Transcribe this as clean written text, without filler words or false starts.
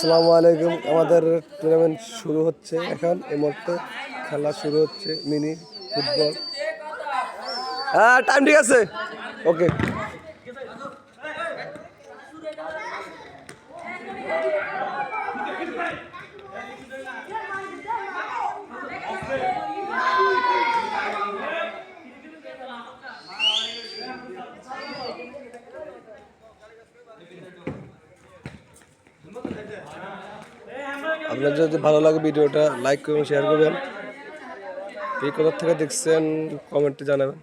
আসসালামু আলাইকুম। আমাদের টুর্নামেন্ট শুরু হচ্ছে এখন। এই মুহূর্তে খেলা শুরু হচ্ছে মিনি ফুটবল। হ্যাঁ, টাইম ঠিক আছে, ওকে। আপনার যদি ভালো লাগে ভিডিওটা লাইক করবেন, শেয়ার করবেন। এই কোথা থেকে দেখছেন কমেন্টে জানাবেন।